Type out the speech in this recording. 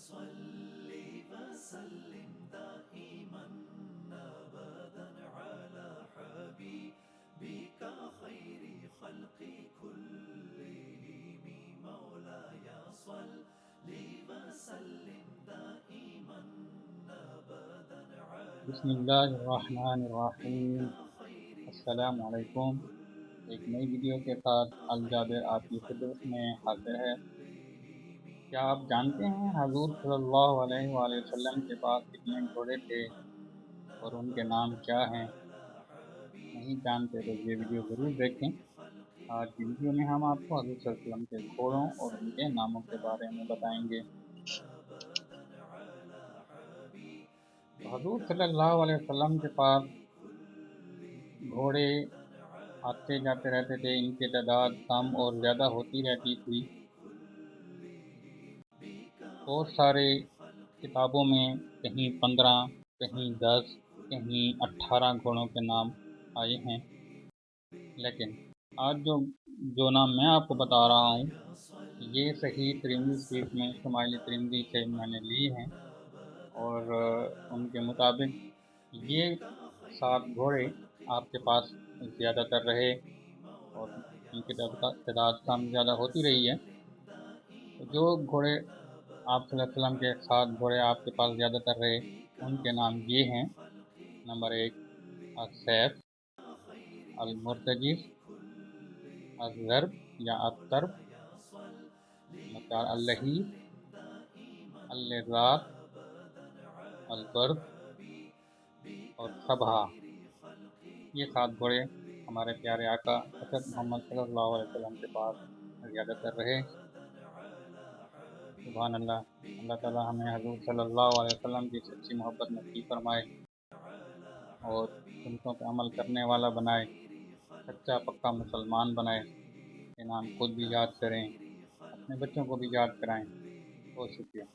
صل وسلم دائما أبدا على حبيبك خير خلق كلهم مولاي صل وسلم دائما أبدا على بسم اللہ الرحمن الرحیم۔ السلام علیکم۔ ایک نئی ویڈیو کے ساتھ الجابر آپ کی خدمت میں حاضر ہے۔ کیا آپ جانتے ہیں حضور صلی اللہ علیہ وآلہ وسلم کے پاس کتنے گھوڑے تھے اور ان کے نام کیا ہیں؟ نہیں جانتے تو یہ ویڈیو ضرور دیکھیں۔ آج کی ویڈیو میں ہم آپ کو حضور صلی اللہ علیہ وسلم کے گھوڑوں اور ان کے ناموں کے بارے میں بتائیں گے۔ تو حضور صلی اللہ علیہ وسلم کے پاس گھوڑے آتے جاتے رہتے تھے، ان کی تعداد کم اور زیادہ ہوتی رہتی تھی۔ بہت سارے کتابوں میں کہیں 15، کہیں 10، کہیں 18 گھوڑوں کے نام آئے ہیں، لیکن آج جو نام میں آپ کو بتا رہا ہوں یہ صحیح ترمذی شریف میں شمائل ترمذی سے میں نے لی ہیں، اور ان کے مطابق یہ 7 گھوڑے آپ کے پاس زیادہ تر رہے اور ان کی تعداد کم زیادہ ہوتی رہی ہے۔ تو جو گھوڑے آپ صلی اللہ علیہ وسلم کے 7 گھوڑے آپ کے پاس زیادہ تر رہے ان کے نام یہ ہیں۔ نمبر 1 السیف، المرتجف، الضرب یا الطرب، نمبر 4 اللہیب، اللذات، البرد اور صبحہ۔ یہ 7 گھوڑے ہمارے پیارے آقا حضرت محمد صلی اللہ علیہ وسلم کے پاس زیادہ تر رہے۔ سبحان اللہ۔ اللہ تعالی ہمیں حضور صلی اللہ علیہ وسلم کی سچی محبت نصیب فرمائے اور سنتوں پہ عمل کرنے والا بنائے، سچا پکا مسلمان بنائے۔ یہ نام خود بھی یاد کریں، اپنے بچوں کو بھی یاد کرائیں۔ بہت شکریہ۔